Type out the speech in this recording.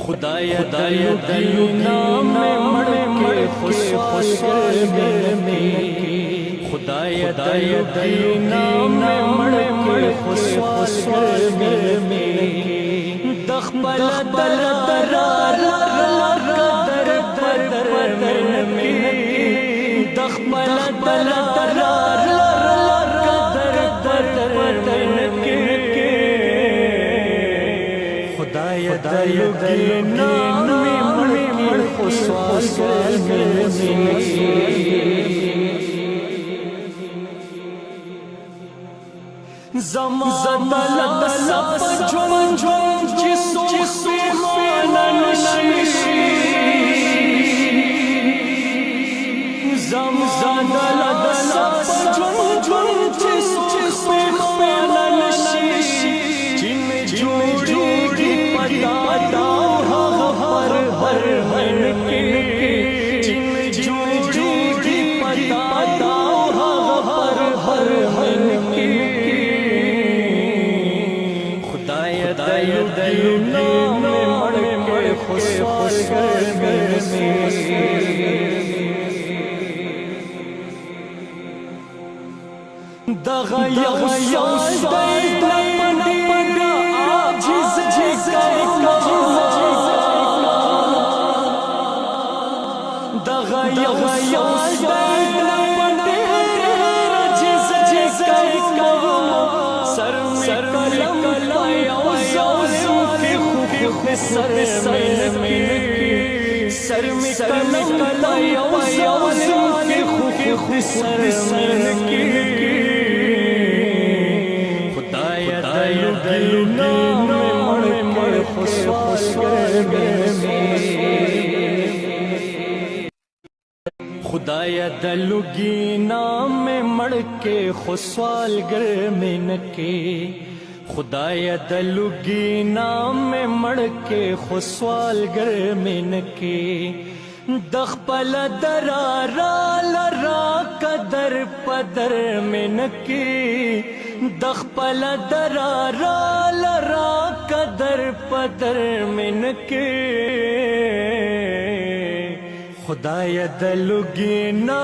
खुदाया दीना में मड़ के खुशहाल में खुदाया दीना में मड़ के खुशहाल में दखबल दर दरार दर दर में दखबल दर दरार दर दर में खुदाया दीना में मड़ के खुशहाल में ज़माना सब झुम झुम जिसो नशी ज़माना सब झुम झुम जिसो नशी जिन जोड़ी पता हर हर हर के जिन जोड़ी पता हर हर हर के दीना में मड़ के खुशहाल में दग़या आजिज़ सर में कलम लाया के सर की खुदाया दीना में मड़ के खुशहाल में खुदाया दलुगीना में मड़ के खुशहाल में के खुदाया दलुगीना में मड़ के खुशहाल में के दखपल दरारा लरा कदर पदर में के दखपल दरारा लरा कदर पदर में के खुदाया दलुगीना